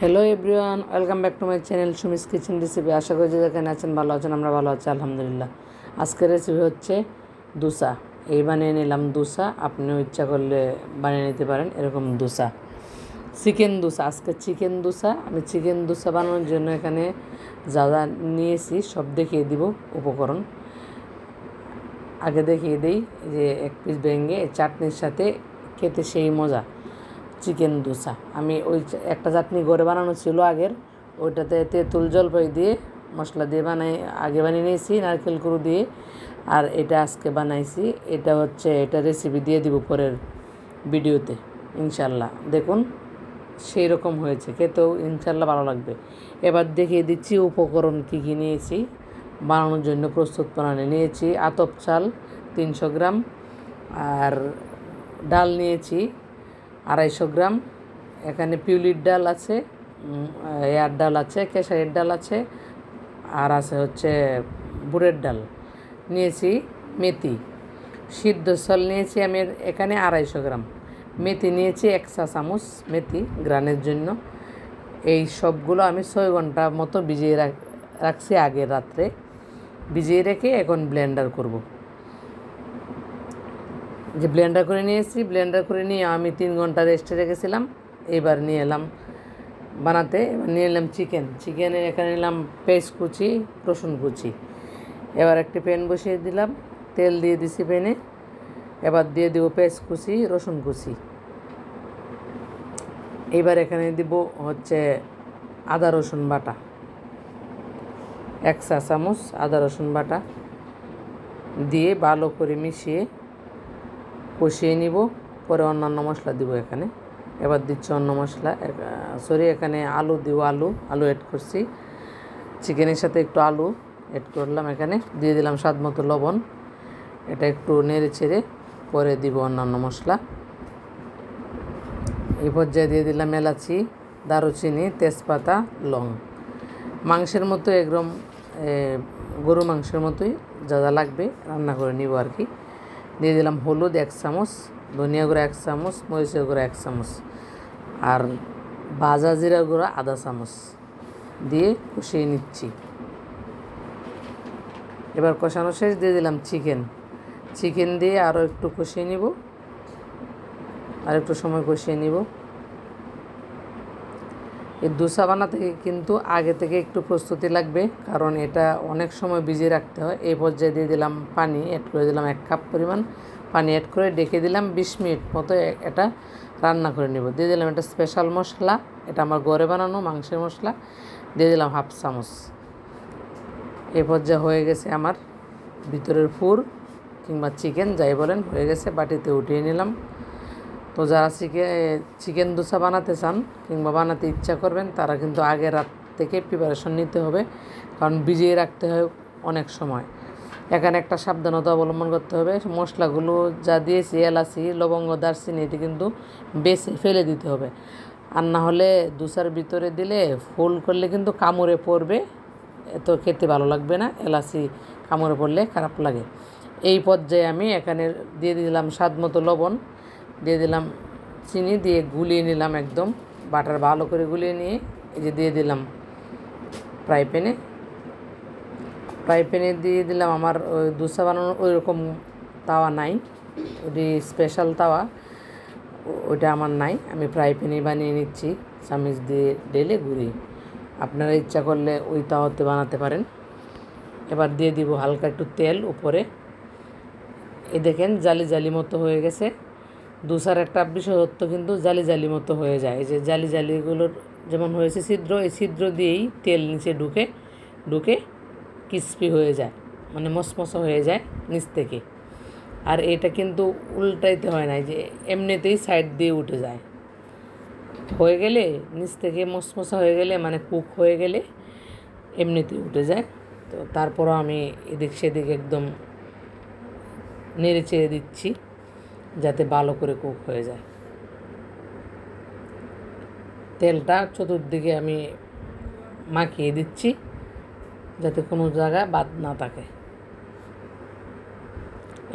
Hello everyone, welcome back to my channel Sumi's kitchen recipe. আশা করি যে যেখানে আছেন ভালো আছেন, আমরা ভালো আছি আলহামদুলিল্লাহ। আজকের রেসিপি হচ্ছে দোসা। এই বানিয়ে নিলাম দোসা, আপনিও ইচ্ছা করলে বানিয়ে নিতে পারেন এরকম দোসা। চিকেন দোসা, আজকে চিকেন দোসা। আমি চিকেন দোসা বানানোর জন্য এখানে যা যা নিয়েছি সব দেখিয়ে দিব উপকরণ। আগে দেখিয়ে দিই যে এক পিস ভেঙে চাটনির সাথে খেতে সেই মজা চিকেন দোসা। আমি ওই একটা চাটনি ঘরে বানানো ছিল আগের, ওইটাতে তেঁতুল জলপাই দিয়ে মশলা দিয়ে আগে বানিয়ে নিয়েছি নারকেল কুড়ো দিয়ে। আর এটা আজকে বানাইছি, এটা রেসিপি দিয়ে দিব পরের ভিডিওতে ইনশাল্লাহ। দেখুন সেই রকম হয়েছে, খেতেও ইনশাল্লাহ ভালো লাগবে। এবার দেখিয়ে দিচ্ছি উপকরণ কী কী নিয়েছি বানানোর জন্য। প্রস্তুত প্রণালী নিয়েছি আতপ চাল 300 গ্রাম, আর ডাল নিয়েছি 250 গ্রাম। এখানে পিউলির ডাল আছে, এয়ার ডাল আছে, কেশারের ডাল আছে, আর আছে হচ্ছে বুটের ডাল। নিয়েছি মেথি, সিদ্ধ চাল নিয়েছি আমি এখানে 250 গ্রাম। মেথি নিয়েছি 1 চা চামচ, মেথি গ্রানের জন্য। এই সবগুলো আমি 6 ঘন্টা মতো ভিজিয়ে রাখছি আগের রাত্রে। ভিজিয়ে রেখে এখন ব্লেন্ডার করব। যে ব্লেন্ডার করে নিয়েছি, ব্লেন্ডার করে নিয়ে আমি 3 ঘন্টা রেস্টে রেখেছিলাম। এবার নিয়ে এলাম বানাতে। এবার নিয়ে এলাম চিকেনে এখানে নিলাম পেঁয়াজ কুচি, রসুন কুচি। এবার একটি প্যান বসিয়ে দিলাম, তেল দিয়ে দিছি প্যানে। এবার দিয়ে দেবো পেঁয়াজ কুচি, রসুন কুচি। এবার এখানে দিব হচ্ছে আদা রসুন বাটা, 1 চা চামচ আদা রসুন বাটা দিয়ে ভালো করে মিশিয়ে কষিয়ে নিব। পরে অন্যান্য মশলা দিব এখানে। এবার দিচ্ছি অন্য মশলা, এখানে আলু দিব, আলু অ্যাড করছি। চিকেনের সাথে একটু আলু অ্যাড করলাম, এখানে দিয়ে দিলাম স্বাদ মতো লবণ। এটা একটু নেড়ে চেড়ে পরে দিব অন্যান্য মশলা। এই পর্যায়ে দিয়ে দিলাম এলাচি, দারুচিনি, তেজপাতা, লং। মাংসের মতো একদম গরু মাংসের মতোই যা যা লাগবে রান্না করে নিব আর কি। দিয়ে দিলাম হলুদ 1 চামচ, ধনিয়া গুঁড়া 1 চামচ, মরিচের গুঁড়া 1 চামচ, আর ভাজা জিরা গুঁড়া আধা চামচ দিয়ে কষিয়ে নিচ্ছি। এবার কষানো শেষ, দিয়ে দিলাম চিকেন দিয়ে আরও একটু কষিয়ে নিব, আর একটু সময় কষিয়ে নিব। এই দোসা বানাতে কিন্তু আগে থেকে একটু প্রস্তুতি লাগবে, কারণ এটা অনেক সময় ভিজিয়ে রাখতে হয়। এই পর্যায়ে দিয়ে দিলাম পানি, অ্যাড করে দিলাম 1 কাপ পরিমাণ পানি অ্যাড করে ডেকে দিলাম 20 মিনিট মতো এটা রান্না করে নেব। দিয়ে দিলাম এটা স্পেশাল মশলা, এটা আমার ঘরে বানানো মাংসের মশলা, দিয়ে দিলাম 1/2 চামচ। এই পর্যায়ে হয়ে গেছে আমার ভিতরের পুর কিংবা চিকেন যাই বলেন, হয়ে গেছে। বাটিতে উঠিয়ে নিলাম। তো যারা চিকেন দোসা বানাতে চান কিংবা বানাতে ইচ্ছা করবেন, তারা কিন্তু আগের রাত থেকে প্রিপারেশন নিতে হবে, কারণ ভিজিয়ে রাখতে হয় অনেক সময়। এখানে একটা সাবধানতা অবলম্বন করতে হবে, মশলাগুলো যা দিয়েছি এলাচি, লবঙ্গ, দারচিনি, এটি কিন্তু বেছে ফেলে দিতে হবে। আর না হলে দোসার ভিতরে দিলে ফুল করলে কিন্তু কামড়ে পড়বে, এত খেতে ভালো লাগবে না। এলাচি কামড়ে পড়লে খারাপ লাগে। এই পর্যায়ে আমি এখানে দিয়ে দিলাম স্বাদ মতো লবণ, দিয়ে দিলাম চিনি, দিয়ে গুলিয়ে নিলাম একদম বাটার ভালো করে গুলিয়ে নিয়ে এই যে দিয়ে দিলাম ফ্রাই প্যানে দিয়ে দিলাম। আমার ওই দোসা বানানোর ওই রকম তাওয়া নাই, ওই স্পেশাল তাওয়া ওইটা আমার নাই। আমি ফ্রাই প্যানেই বানিয়ে নিচ্ছি চামিচ দিয়ে ঢেলে ঘুরিয়ে। আপনারা ইচ্ছা করলে ওই তাওয়াতে বানাতে পারেন। এবার দিয়ে দিব হালকা একটু তেল উপরে। এই দেখেন জালি জালি মতো হয়ে গেছে। দোসার একটা বিশেষত্ব কিন্তু জালি জালি মতো হয়ে যায়। এই যে জালি জালিগুলোর যেমন হয়েছে ছিদ্র, এই ছিদ্র দিয়েই তেল নিচে ঢুকে ক্রিস্পি হয়ে যায়, মানে মশমশা হয়ে যায় নিচ থেকে। আর এটা কিন্তু উল্টাইতে হয় না, যে এমনিতেই সাইড দিয়ে উঠে যায়। হয়ে গেলে নিচ থেকে মশমশা হয়ে গেলে, মানে কুক হয়ে গেলে এমনিতেই উঠে যায়। তো তারপরও আমি এদিক সেদিক একদম নেড়ে চেড়ে দিচ্ছি যাতে ভালো করে কুক হয়ে যায়। তেলটা চতুর্দিকে আমি মাখিয়ে দিচ্ছি যাতে কোনো জায়গায় বাদ না থাকে।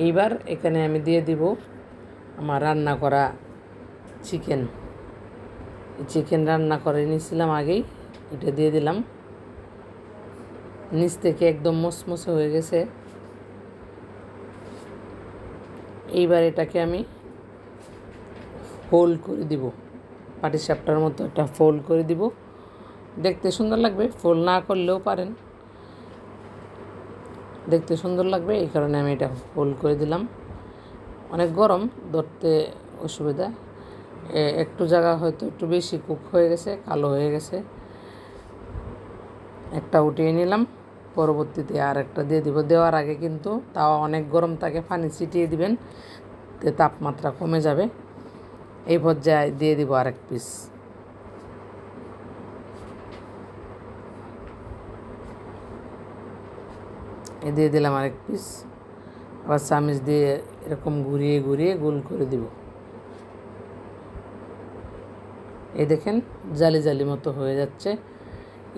এইবার এখানে আমি দিয়ে দিব আমার রান্না করা চিকেন। চিকেন রান্না করে নিয়েছিলাম আগেই, এটা দিয়ে দিলাম। নিচ থেকে একদম মসমসে হয়ে গেছে। এইবার এটাকে আমি ফোল্ড করে দিব, পাটিসাপটার মতো একটা ফোল্ড করে দিব। দেখতে সুন্দর লাগবে, ফোল্ড না করলেও পারেন, দেখতে সুন্দর লাগবে, এই কারণে আমি এটা ফোল্ড করে দিলাম। অনেক গরম, ধরতে অসুবিধা। একটু জায়গা হয়তো একটু বেশি কুক হয়ে গেছে, কালো হয়ে গেছে। একটা উঠিয়ে নিলাম, পরবর্তীতে আর একটা দিয়ে দিব। দেওয়ার আগে কিন্তু তাওয়া অনেক গরম থাকে, পানি ছিটিয়ে দিবেন, তাপমাত্রা কমে যাবে। এই পর্যায়ে দিয়ে দিব আরেক পিস। দিয়ে দিলাম আরেক পিস। আবার চামচ দিয়ে এরকম ঘুরিয়ে ঘুরিয়ে গোল করে দিব। এই দেখেন জালি জালি মতো হয়ে যাচ্ছে।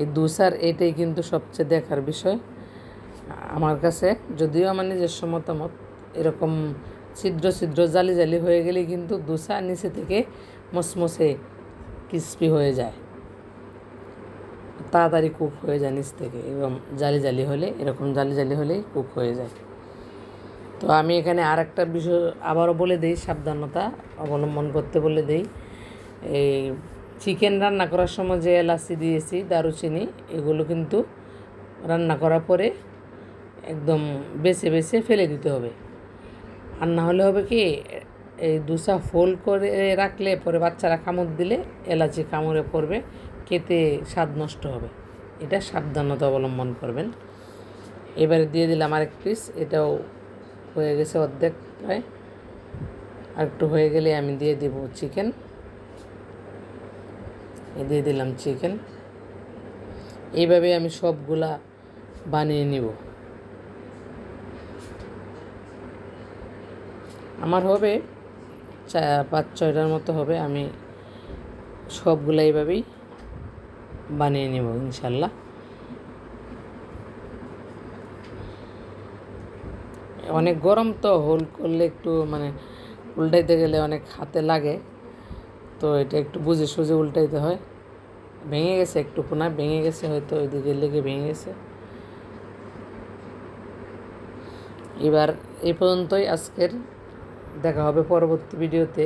এই দোসার এটাই কিন্তু সবচেয়ে দেখার বিষয় আমার কাছে, যদিও আমার নিজস্ব মতামত। এরকম ছিদ্র ছিদ্র জালি জালি হয়ে গেলে কিন্তু দোসা নিচে থেকে মসমসে ক্রিস্পি হয়ে যায়, তাড়াতাড়ি কুক হয়ে যায় নিচ থেকে। এবং জালি জালি হলে, এরকম জালি জালি হলেই কুক হয়ে যায়। তো আমি এখানে আর একটা বিষয় আবারও বলে দিই, সাবধানতা অবলম্বন করতে বলে দিই। এই চিকেন রান্না করার সময় যে এলাচি দিয়েছি, দারুচিনি, এগুলো কিন্তু রান্না করার পরে একদম বেছে বেছে ফেলে দিতে হবে। আর না হলে হবে কি, এই দোসা ফোল্ড করে রাখলে পরে বাচ্চারা কামড় দিলে এলাচি কামড়ে পড়বে, খেতে স্বাদ নষ্ট হবে। এটা সাবধানতা অবলম্বন করবেন। এবারে দিয়ে দিলাম আরেক পিস, এটাও হয়ে গেছে অর্ধেক প্রায়। আর একটু হয়ে গেলে আমি দিয়ে দেব চিকেন। দিয়ে দিলাম চিকেন। এইভাবে আমি সবগুলা বানিয়ে নিব। আমার হবে 5-6টার মতো হবে। আমি সবগুলো এইভাবেই বানিয়ে নেব ইনশাল্লাহ। অনেক গরম তো, হোল্ড করলে একটু মানে উল্টাইতে গেলে অনেক হাতে লাগে, তো এটা একটু বুঝে সুঝে উল্টাইতে হয়। ভেঙে গেছে একটু, কোনা ভেঙে গেছে, হয়তো ওইদিকে লেগে ভেঙে গেছে। এবার এই পর্যন্তই আজকের, দেখা হবে পরবর্তী ভিডিওতে।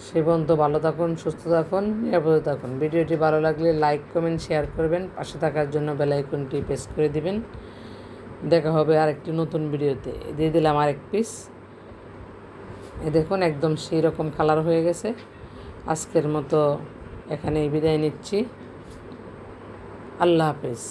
সে পর্যন্ত ভালো থাকুন, সুস্থ থাকুন, নিরাপদে থাকুন। ভিডিওটি ভালো লাগলে লাইক কমেন্ট শেয়ার করবেন, পাশে থাকার জন্য বেল আইকনটি প্রেস করে দিবেন। দেখা হবে আরেকটি নতুন ভিডিওতে। দিয়ে দিলাম আরেক পিস। দেখুন একদম সেই রকম কালার হয়ে গেছে। আজকের মতো এখানেই বিদায় নিচ্ছি। আল্লাহ হাফেজ।